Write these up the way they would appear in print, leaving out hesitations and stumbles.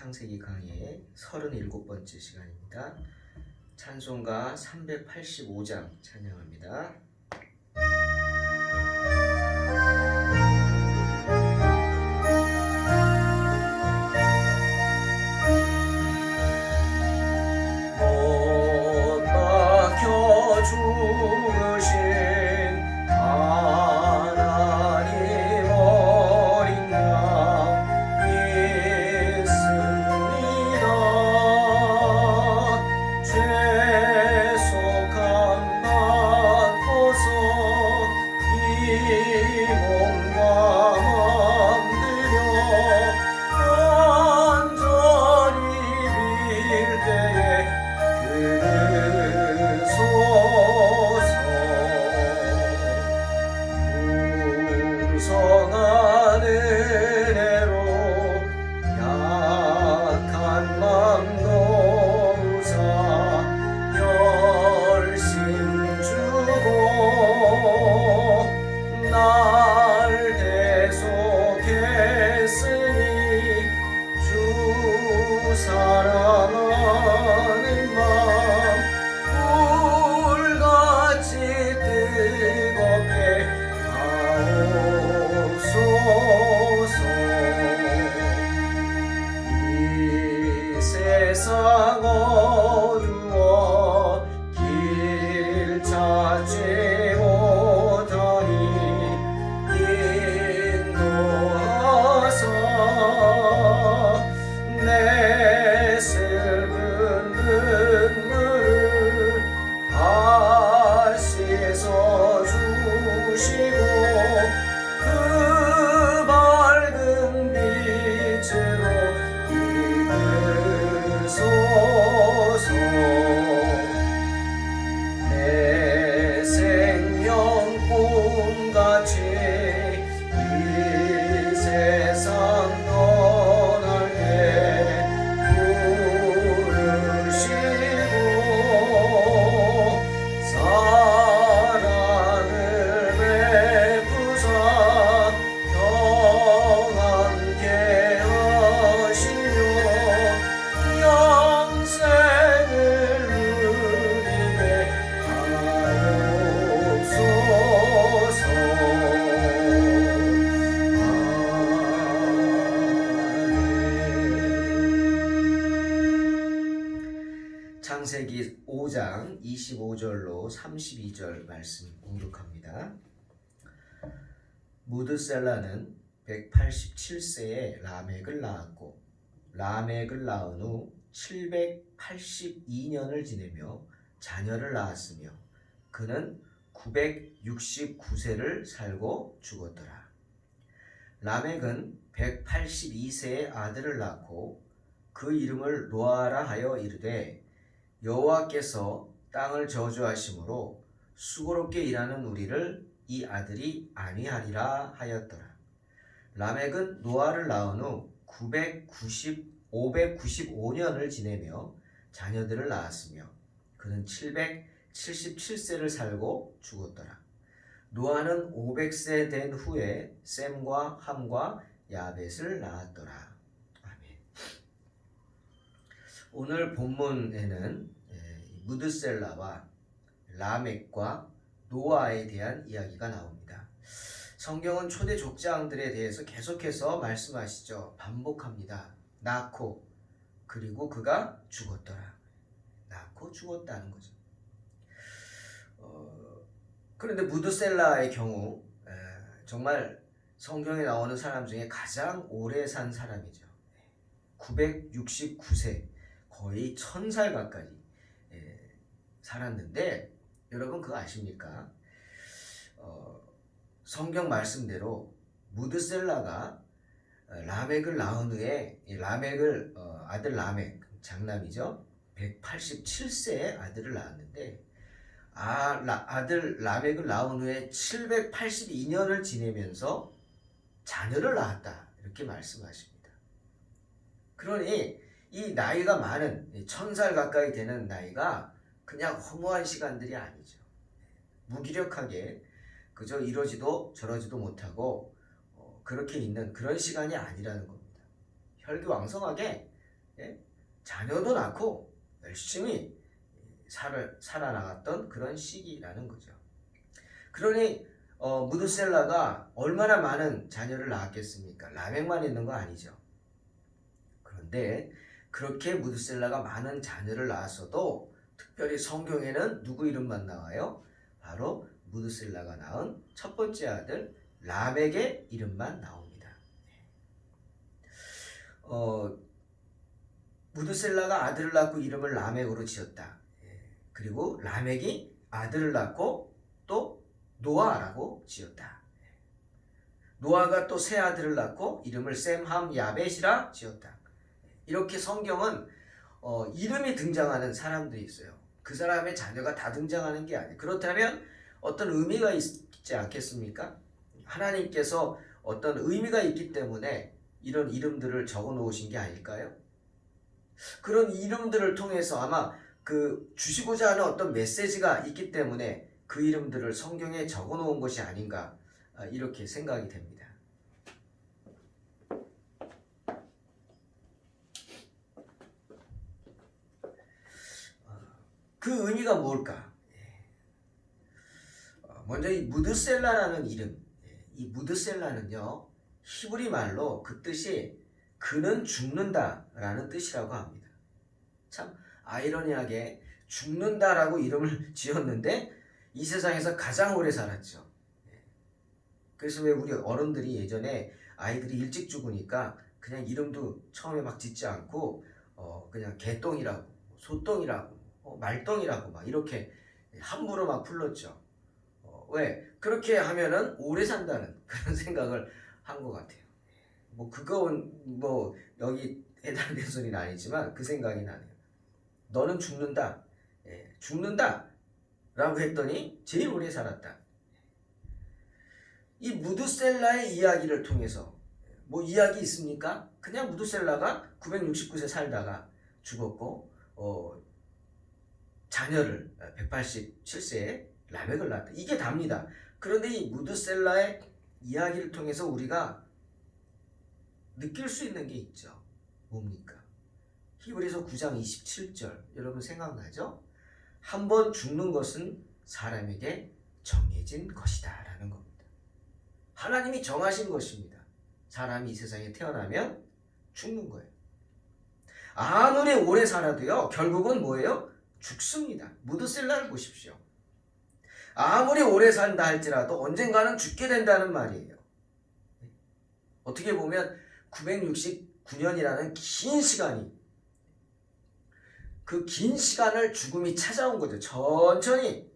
창세기 강의의 37번째 시간입니다. 찬송가 385장 찬양합니다. 못 박혀 죽으신 하나님 어린 양 믿습니다. 죄속함 받고서 이 몸과 맘 들여 온전히 빌 때에 들으소서. 풍성한 은혜로 약한 맘 놓으사 열심 주고 날 계속했으니 주 사랑하는 맘 불같이 뜨겁게 하옵소서. 이 세상 어두워 길 찾지 못하니 인도하사 내 슬픈 눈물을 다 씻어주시고 그 밝은 빛으로 이끌소서. 내 생명 꿈같이 이 세상 떠날 때 부르시고 사랑을 베푸사 평안케 하시며 영생을 누리게 하옵소서. 창세기 5장 25절로 32절 말씀 공독합니다. 무드셀라는 187세에 라멕을 낳았고 라멕을 낳은 후 782년을 지내며 자녀를 낳았으며 그는 969세를 살고 죽었더라. 라멕은 182세에 아들을 낳고 그 이름을 노아라 하여 이르되 여호와께서 땅을 저주하심으로 수고롭게 일하는 우리를 이 아들이 아니하리라 하였더라. 라멕은 노아를 낳은 후 595년을 지내며 자녀들을 낳았으며 그는 777세를 살고 죽었더라. 노아는 500세 된 후에 셈과 함과 야벳을 낳았더라. 아멘. 오늘 본문에는 무드셀라와 라멕과 노아에 대한 이야기가 나옵니다. 성경은 초대 족장들에 대해서 계속해서 말씀하시죠. 반복합니다. 낳고 그리고 그가 죽었더라. 낳고 죽었다는 거죠. 그런데 무드셀라의 경우 정말 성경에 나오는 사람 중에 가장 오래 산 사람이죠. 969세, 거의 1000살 가까이 살았는데 여러분 그거 아십니까? 성경 말씀대로 무드셀라가 라멕을 낳은 후에 라멕을 아들 라멕 장남이죠. 187세에 아들을 낳았는데 아들 라멕을 낳은 후에 782년을 지내면서 자녀를 낳았다 이렇게 말씀하십니다. 그러니 이 나이가 많은 1000살 가까이 되는 나이가 그냥 허무한 시간들이 아니죠. 무기력하게 그저 이러지도 저러지도 못하고 그렇게 있는 그런 시간이 아니라는 겁니다. 혈기왕성하게 예? 자녀도 낳고 열심히 살아나갔던 그런 시기라는 거죠. 그러니 무드셀라가 얼마나 많은 자녀를 낳았겠습니까? 라멕만 있는 거 아니죠. 그런데 그렇게 무드셀라가 많은 자녀를 낳았어도 특별히 성경에는 누구 이름만 나와요? 바로 무드셀라가 낳은 첫 번째 아들 라멕의 이름만 나옵니다. 무드셀라가 아들을 낳고 이름을 라멕으로 지었다. 그리고 라멕이 아들을 낳고 또 노아라고 지었다. 노아가 또 새 아들을 낳고 이름을 셈함 야벳이라 지었다. 이렇게 성경은 이름이 등장하는 사람들이 있어요. 그 사람의 자녀가 다 등장하는 게 아니에요. 그렇다면 어떤 의미가 있지 않겠습니까? 하나님께서 어떤 의미가 있기 때문에 이런 이름들을 적어 놓으신 게 아닐까요? 그런 이름들을 통해서 아마 그 주시고자 하는 어떤 메시지가 있기 때문에 그 이름들을 성경에 적어 놓은 것이 아닌가 이렇게 생각이 됩니다. 그 의미가 뭘까? 먼저 이 무드셀라라는 이름, 이 무드셀라는요 히브리 말로 그 뜻이 그는 죽는다라는 뜻이라고 합니다. 참 아이러니하게 죽는다라고 이름을 지었는데 이 세상에서 가장 오래 살았죠. 그래서 왜 우리 어른들이 예전에 아이들이 일찍 죽으니까 그냥 이름도 처음에 막 짓지 않고 그냥 개똥이라고 소똥이라고 말똥이라고 막 이렇게 함부로 막 불렀죠. 왜? 그렇게 하면은 오래 산다는 그런 생각을 한 것 같아요. 뭐 그건 뭐 여기 해당된 소리는 아니지만 그 생각이 나네요. 너는 죽는다. 죽는다 라고 했더니 제일 오래 살았다. 이 무드셀라의 이야기를 통해서 뭐 이야기 있습니까? 그냥 무드셀라가 969세 살다가 죽었고 자녀를 187세에 라멕을 낳았다. 이게 답니다. 그런데 이 무드셀라의 이야기를 통해서 우리가 느낄 수 있는 게 있죠. 뭡니까? 히브리서 9장 27절 여러분 생각나죠? 한번 죽는 것은 사람에게 정해진 것이다 라는 겁니다. 하나님이 정하신 것입니다. 사람이 이 세상에 태어나면 죽는 거예요. 아무리 오래 살아도요 결국은 뭐예요? 죽습니다. 무드셀라를 보십시오. 아무리 오래 산다 할지라도 언젠가는 죽게 된다는 말이에요. 어떻게 보면 969년이라는 긴 시간이 그 긴 시간을 죽음이 찾아온 거죠. 천천히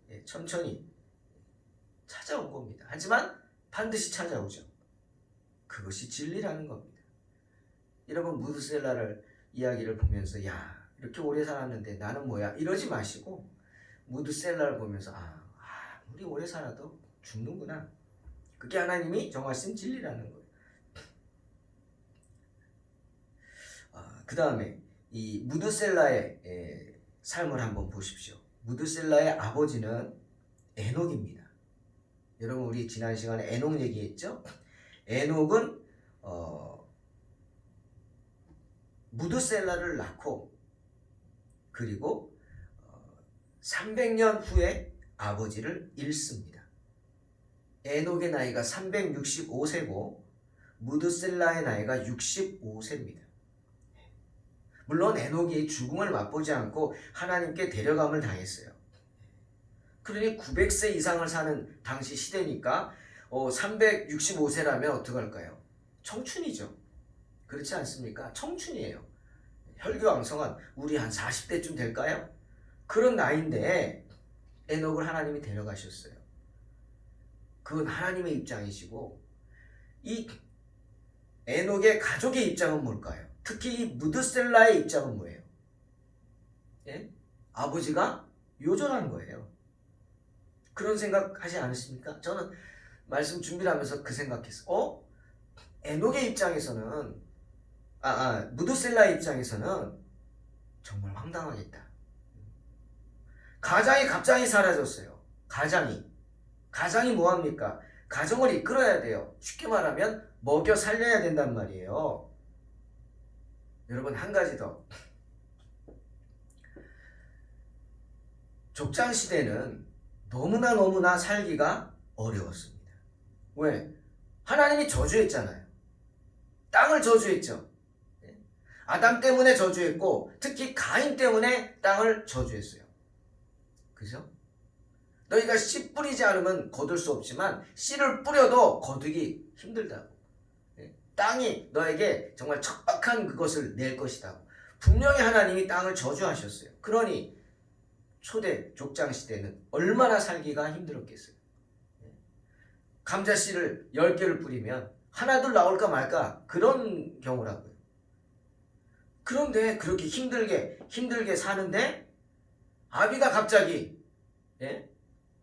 찾아온 겁니다. 하지만 반드시 찾아오죠. 그것이 진리라는 겁니다. 여러분 무드셀라를 이야기를 보면서 야 이렇게 오래 살았는데 나는 뭐야 이러지 마시고 무드셀라를 보면서 아무리 오래 살아도 죽는구나. 그게 하나님이 정하신 진리라는 거예요. 그 다음에 이 무드셀라의 삶을 한번 보십시오. 무드셀라의 아버지는 에녹입니다. 여러분 우리 지난 시간에 에녹 얘기했죠? 에녹은 무드셀라를 낳고 그리고 300년 후에 아버지를 잃습니다. 에녹의 나이가 365세고 무드셀라의 나이가 65세입니다. 물론 에녹이 죽음을 맛보지 않고 하나님께 데려감을 당했어요. 그러니 900세 이상을 사는 당시 시대니까 365세라면 어떡할까요? 청춘이죠. 그렇지 않습니까? 청춘이에요. 혈기왕성한 우리 한 40대쯤 될까요? 그런 나이인데 에녹을 하나님이 데려가셨어요. 그건 하나님의 입장이시고 이 에녹의 가족의 입장은 뭘까요? 특히 이 무드셀라의 입장은 뭐예요? 아버지가 요절한 거예요. 그런 생각 하지 않으십니까? 저는 말씀 준비를 하면서 그 생각했어요. 에녹의 입장에서는 무드셀라의 입장에서는 정말 황당하겠다. 가장이 갑자기 사라졌어요. 가장이 뭐합니까? 가정을 이끌어야 돼요. 쉽게 말하면 먹여 살려야 된단 말이에요. 여러분 한 가지 더. 족장 시대는 너무나 살기가 어려웠습니다. 왜? 하나님이 저주했잖아요. 땅을 저주했죠. 아담 때문에 저주했고 특히 가인 때문에 땅을 저주했어요. 그죠? 너희가 씨 뿌리지 않으면 거둘 수 없지만 씨를 뿌려도 거두기 힘들다고. 땅이 너에게 정말 척박한 그것을 낼 것이다. 분명히 하나님이 땅을 저주하셨어요. 그러니 초대 족장 시대는 얼마나 살기가 힘들었겠어요. 감자씨를 10개를 뿌리면 하나둘 나올까 말까 그런 경우라고요. 그런데 그렇게 힘들게 사는데 아비가 갑자기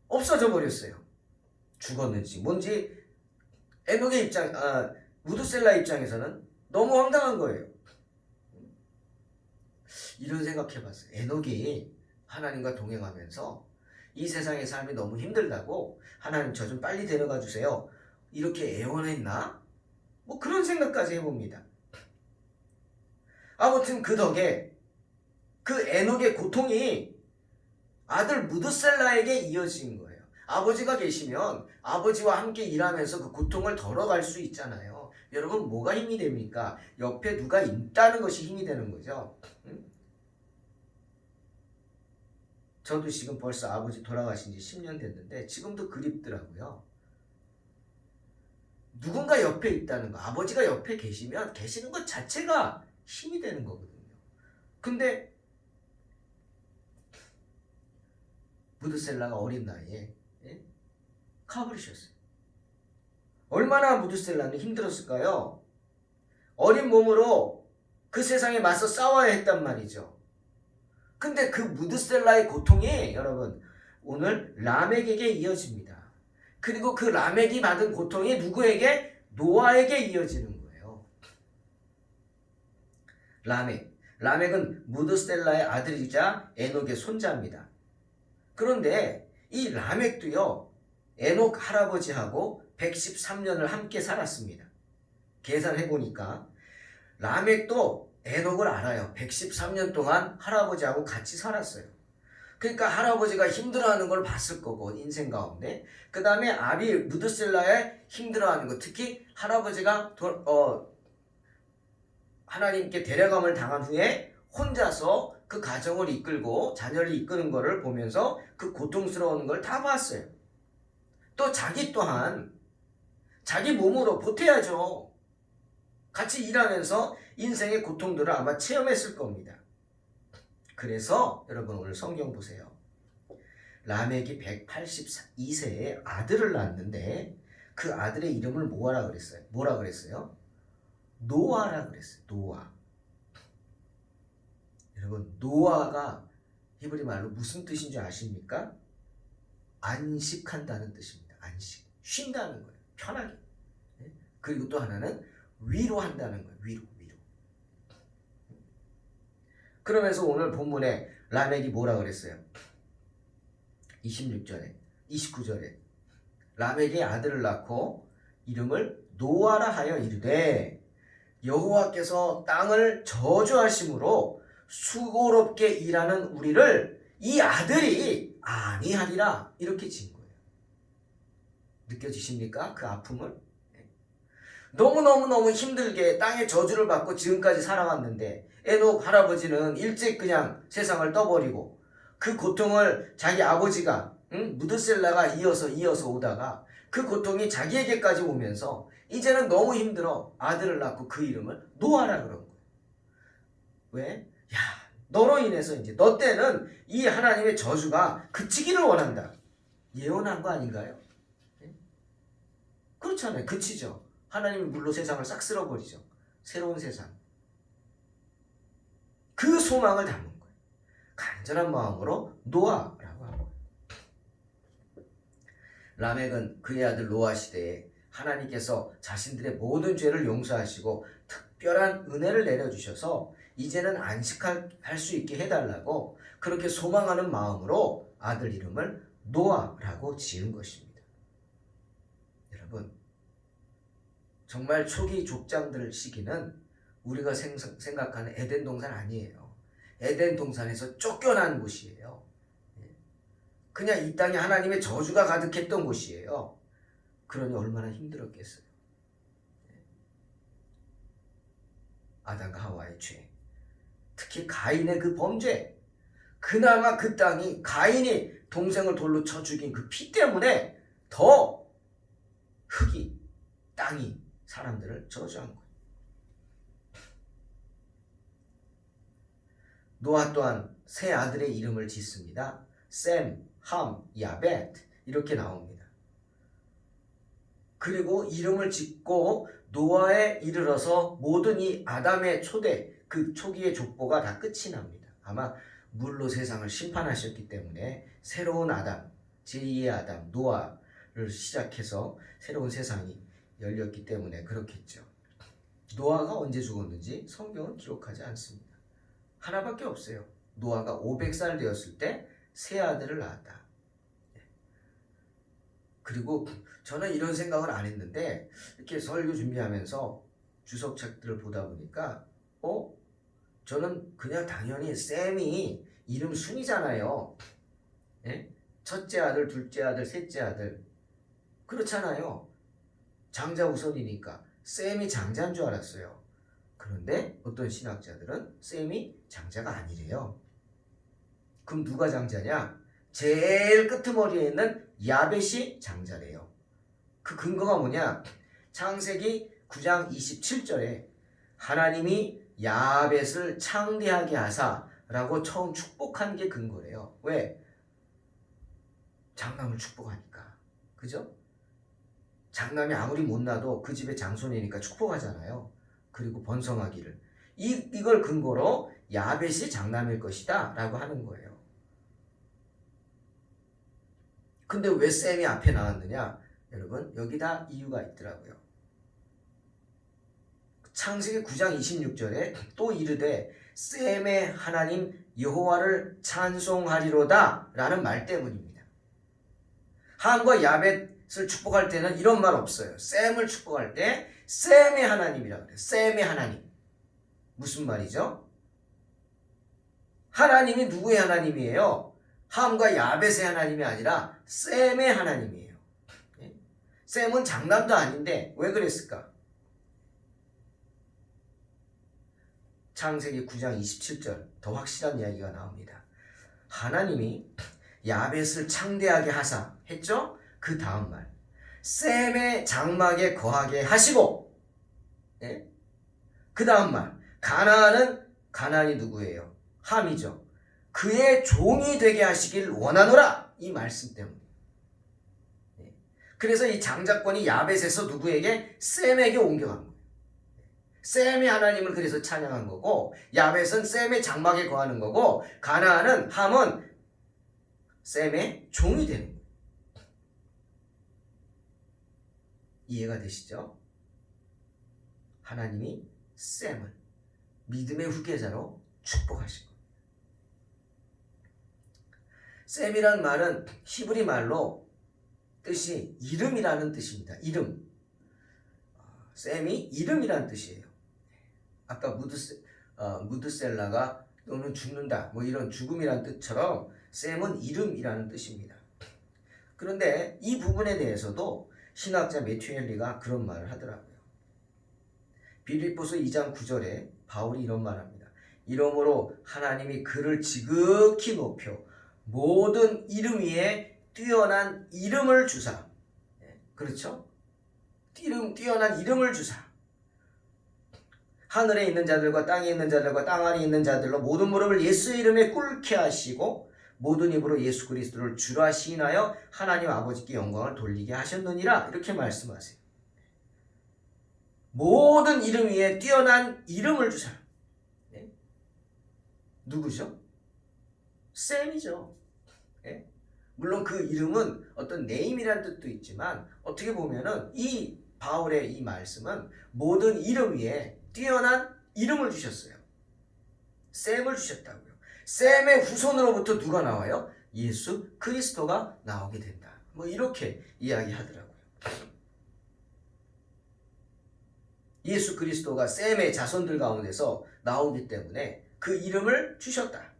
없어져 버렸어요. 죽었는지 뭔지 에녹의 무드셀라 입장에서는 너무 황당한 거예요. 이런 생각해봤어요. 에녹이 하나님과 동행하면서 이 세상의 삶이 너무 힘들다고 하나님 저 좀 빨리 데려가 주세요. 이렇게 애원했나? 뭐 그런 생각까지 해봅니다. 아무튼 그 덕에 그 에녹의 고통이 아들 무드셀라에게 이어진 거예요. 아버지가 계시면 아버지와 함께 일하면서 그 고통을 덜어갈 수 있잖아요. 여러분 뭐가 힘이 됩니까? 옆에 누가 있다는 것이 힘이 되는 거죠. 저도 지금 벌써 아버지 돌아가신 지 10년 됐는데 지금도 그립더라고요. 누군가 옆에 있다는 거, 아버지가 옆에 계시면 계시는 것 자체가 힘이 되는 거거든요. 근데 무드셀라가 어린 나이에 가버리셨어요. 얼마나 무드셀라는 힘들었을까요? 어린 몸으로 그 세상에 맞서 싸워야 했단 말이죠. 근데 그 무드셀라의 고통이 여러분 오늘 라멕에게 이어집니다. 그리고 그 라멕이 받은 고통이 누구에게? 노아에게 이어지는 거예요. 라멕은 무드셀라의 아들이자 에녹의 손자입니다. 그런데 이 라멕도요 에녹 할아버지하고 113년을 함께 살았습니다. 계산해보니까 라멕도 에녹을 알아요. 113년 동안 할아버지하고 같이 살았어요. 그러니까 할아버지가 힘들어하는 걸 봤을 거고 인생 가운데 그 다음에 아비 무드셀라의 힘들어하는 거 특히 할아버지가 하나님께 데려감을 당한 후에 혼자서 그 가정을 이끌고 자녀를 이끄는 것을 보면서 그 고통스러운 걸 다 봤어요. 또 자기 또한 자기 몸으로 보태야죠. 같이 일하면서 인생의 고통들을 아마 체험했을 겁니다. 그래서 여러분 오늘 성경 보세요. 라멕이 182세에 아들을 낳았는데 그 아들의 이름을 뭐라 그랬어요? 노아라 그랬어요. 노아. 여러분 노아가 히브리 말로 무슨 뜻인 줄 아십니까? 안식한다는 뜻입니다. 안식. 쉰다는 거예요. 편하게. 그리고 또 하나는 위로한다는 거예요. 위로. 그러면서 오늘 본문에 라멕이 뭐라 그랬어요? 29절에 라멕이 아들을 낳고 이름을 노아라 하여 이르되 여호와께서 땅을 저주하심으로 수고롭게 일하는 우리를 이 아들이 아니하리라 이렇게 지은 거예요. 느껴지십니까? 그 아픔을? 너무너무 힘들게 땅의 저주를 받고 지금까지 살아왔는데 에녹 할아버지는 일찍 그냥 세상을 떠버리고 그 고통을 자기 아버지가 무드셀라가 이어서 오다가 그 고통이 자기에게까지 오면서 이제는 너무 힘들어 아들을 낳고 그 이름을 노아라 그런 거예요. 왜? 너로 인해서 이제 너 때는 이 하나님의 저주가 그치기를 원한다. 예언한 거 아닌가요? 그렇잖아요. 그치죠. 하나님이 물로 세상을 싹 쓸어버리죠. 새로운 세상. 그 소망을 담은 거예요. 간절한 마음으로 노아라고 하는 거예요. 라멕은 그의 아들 노아 시대에 하나님께서 자신들의 모든 죄를 용서하시고 특별한 은혜를 내려주셔서 이제는 안식할 수 있게 해달라고 그렇게 소망하는 마음으로 아들 이름을 노아라고 지은 것입니다. 여러분 정말 초기 족장들 시기는 우리가 생각하는 에덴 동산 아니에요. 에덴 동산에서 쫓겨난 곳이에요. 그냥 이 땅에 하나님의 저주가 가득했던 곳이에요. 그러니 얼마나 힘들었겠어요. 아담과 하와의 죄, 특히 가인의 그 범죄, 그나마 그 땅이 가인이 동생을 돌로 쳐 죽인 그 피 때문에 더 흙이, 땅이 사람들을 저주한 거예요. 노아 또한 세 아들의 이름을 짓습니다. 셈, 함, 야벳 이렇게 나옵니다. 그리고 이름을 짓고 노아에 이르러서 모든 이 아담의 초대, 그 초기의 족보가 다 끝이 납니다. 아마 물로 세상을 심판하셨기 때문에 새로운 아담, 제2의 아담, 노아를 시작해서 새로운 세상이 열렸기 때문에 그렇겠죠. 노아가 언제 죽었는지 성경은 기록하지 않습니다. 하나밖에 없어요. 노아가 500살 되었을 때 세 아들을 낳았다. 그리고 저는 이런 생각을 안 했는데 이렇게 설교 준비하면서 주석책들을 보다 보니까 저는 그냥 당연히 셈이 이름 순이잖아요. 예? 첫째 아들, 둘째 아들, 셋째 아들 그렇잖아요. 장자 우선이니까 셈이 장자인 줄 알았어요. 그런데 어떤 신학자들은 셈이 장자가 아니래요. 그럼 누가 장자냐? 제일 끄트머리에 있는 야벳이 장자래요. 그 근거가 뭐냐? 창세기 9장 27절에 하나님이 야벳을 창대하게 하사라고 처음 축복한 게 근거래요. 왜? 장남을 축복하니까. 그죠? 장남이 아무리 못나도 그 집의 장손이니까 축복하잖아요. 그리고 번성하기를. 이걸 근거로 야벳이 장남일 것이다 라고 하는 거예요. 근데 왜 셈이 앞에 나왔느냐? 여러분 여기 다 이유가 있더라고요. 창세기 9장 26절에 또 이르되 셈의 하나님 여호와를 찬송하리로다 라는 말 때문입니다. 함과 야벳을 축복할 때는 이런 말 없어요. 셈을 축복할 때 셈의 하나님이라고 그래요. 셈의 하나님. 무슨 말이죠? 하나님이 누구의 하나님이에요? 함과 야벳의 하나님이 아니라 셈의 하나님이에요. 셈은 장남도 아닌데 왜 그랬을까? 창세기 9장 27절 더 확실한 이야기가 나옵니다. 하나님이 야벳을 창대하게 하사 했죠? 그 다음 말 셈의 장막에 거하게 하시고 그 다음 말 가나안이 누구예요? 함이죠. 그의 종이 되게 하시길 원하노라 이 말씀 때문에. 그래서 이 장자권이 야벳에서 누구에게? 셈에게 옮겨간 거예요. 셈의 하나님을 그래서 찬양한 거고 야벳은 셈의 장막에 거하는 거고 가나안은 함은 셈의 종이 되는 거예요. 이해가 되시죠? 하나님이 셈을 믿음의 후계자로 축복하신 거예요. 셈이란 말은 히브리 말로 뜻이 이름이라는 뜻입니다. 이름. 셈이 이름이라는 뜻이에요. 아까 무드셀라가 또는 죽는다 뭐 이런 죽음이라는 뜻처럼 셈은 이름이라는 뜻입니다. 그런데 이 부분에 대해서도 신학자 매튜 헨리가 그런 말을 하더라고요. 빌립보서 2장 9절에 바울이 이런 말을 합니다. 이러므로 하나님이 그를 지극히 높여 모든 이름 위에 뛰어난 이름을 주사. 그렇죠? 뛰어난 이름을 주사. 하늘에 있는 자들과 땅에 있는 자들과 땅 아래에 있는 자들로 모든 무릎을 예수의 이름에 꿇게 하시고 모든 입으로 예수 그리스도를 주라 시인하여 하나님 아버지께 영광을 돌리게 하셨느니라 이렇게 말씀하세요. 모든 이름 위에 뛰어난 이름을 주사. 누구죠? 셈이죠. 물론 그 이름은 어떤 네임이라는 뜻도 있지만 어떻게 보면은 이 바울의 이 말씀은 모든 이름 위에 뛰어난 이름을 주셨어요. 셈을 주셨다고요. 셈의 후손으로부터 누가 나와요? 예수 그리스도가 나오게 된다. 뭐 이렇게 이야기하더라고요. 예수 그리스도가 셈의 자손들 가운데서 나오기 때문에 그 이름을 주셨다.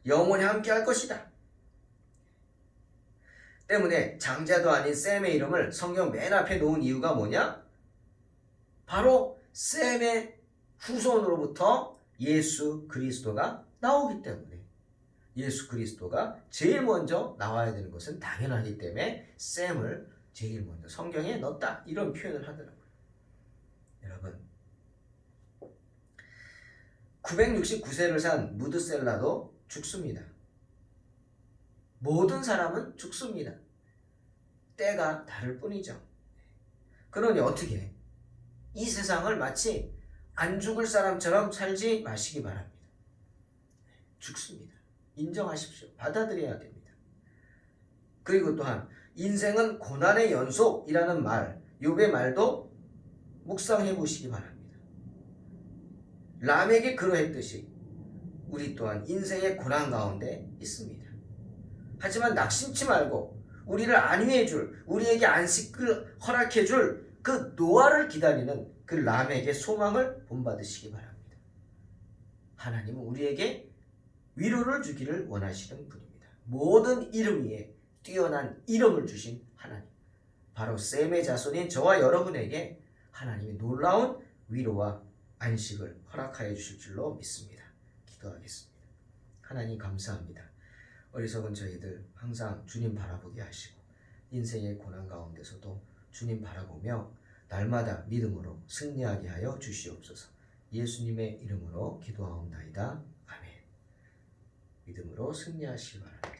영원히 함께 할 것이다. 때문에 장자도 아닌 셈의 이름을 성경 맨 앞에 놓은 이유가 뭐냐? 바로 셈의 후손으로부터 예수 그리스도가 나오기 때문에, 예수 그리스도가 제일 먼저 나와야 되는 것은 당연하기 때문에 셈을 제일 먼저 성경에 넣었다. 이런 표현을 하더라고요. 여러분, 969세를 산 무드셀라도 죽습니다. 모든 사람은 죽습니다. 때가 다를 뿐이죠. 그러니 어떻게 이 세상을 마치 안 죽을 사람처럼 살지 마시기 바랍니다. 죽습니다. 인정하십시오. 받아들여야 됩니다. 그리고 또한 인생은 고난의 연속이라는 말, 욥의 말도 묵상해 보시기 바랍니다. 람에게 그러했듯이 우리 또한 인생의 고난 가운데 있습니다. 하지만 낙심치 말고 우리를 안위해 줄, 우리에게 안식을 허락해 줄 그 노아를 기다리는 그 람에게 소망을 본받으시기 바랍니다. 하나님은 우리에게 위로를 주기를 원하시는 분입니다. 모든 이름 위에 뛰어난 이름을 주신 하나님, 바로 셈의 자손인 저와 여러분에게 하나님이 놀라운 위로와 안식을 허락하여 주실 줄로 믿습니다. 기도하겠습니다. 하나님 감사합니다. 어리석은 저희들 항상 주님 바라보게 하시고 인생의 고난 가운데서도 주님 바라보며 날마다 믿음으로 승리하게 하여 주시옵소서. 예수님의 이름으로 기도하옵나이다. 아멘. 믿음으로 승리하시기 바랍니다.